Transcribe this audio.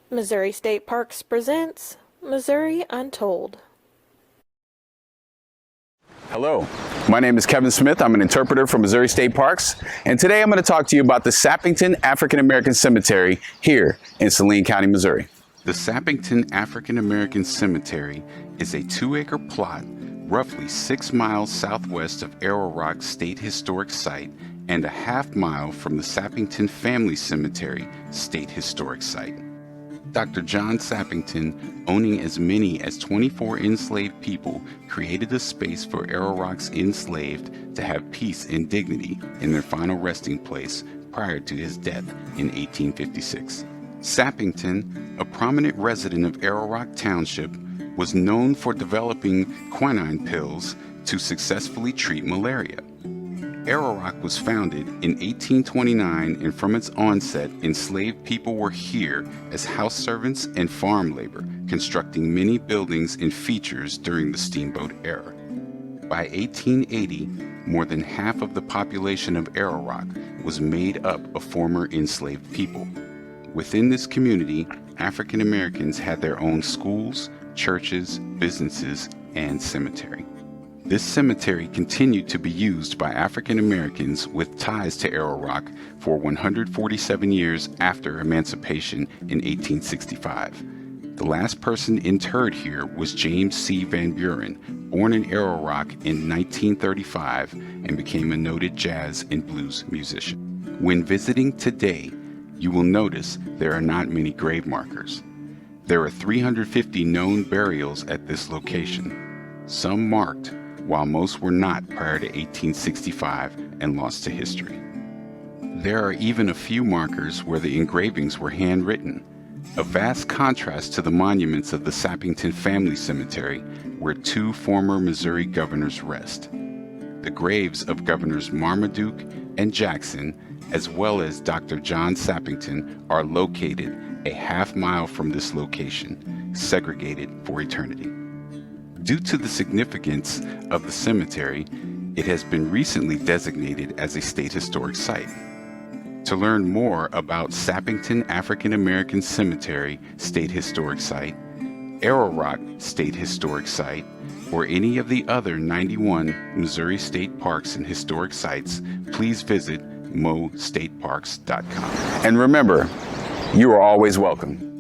Missouri State Parks presents Missouri Untold. Hello, my name is Kevin Smith. I'm an interpreter for Missouri State Parks, and today I'm going to talk to you about the Sappington African American Cemetery here in Saline County, Missouri. The Sappington African American Cemetery is a 2-acre plot roughly 6 miles southwest of Arrow Rock State Historic Site and a half-mile from the Sappington Family Cemetery State Historic Site. Dr. John Sappington, owning as many as 24 enslaved people, created a space for Arrow Rock's enslaved to have peace and dignity in their final resting place prior to his death in 1856. Sappington, a prominent resident of Arrow Rock Township, was known for developing quinine pills to successfully treat malaria. Arrow Rock was founded in 1829, and from its onset, enslaved people were here as house servants and farm labor, constructing many buildings and features during the steamboat era. By 1880, more than half of the population of Arrow Rock was made up of former enslaved people. Within this community, African Americans had their own schools, churches, businesses, and cemetery. This cemetery continued to be used by African Americans with ties to Arrow Rock for 147 years after emancipation in 1865. The last person interred here was James C. Van Buren, born in Arrow Rock in 1935 and became a noted jazz and blues musician. When visiting today, you will notice there are not many grave markers. There are 350 known burials at this location, some marked, while most were not prior to 1865 and lost to history. There are even a few markers where the engravings were handwritten, a vast contrast to the monuments of the Sappington Family Cemetery, where 2 former Missouri governors rest. The graves of Governors Marmaduke and Jackson, as well as Dr. John Sappington, are located a half-mile from this location, segregated for eternity. Due to the significance of the cemetery, it has been recently designated as a state historic site. To learn more about Sappington African American Cemetery State Historic Site, Arrow Rock State Historic Site, or any of the other 91 Missouri State Parks and Historic Sites, please visit mostateparks.com. And remember, you are always welcome.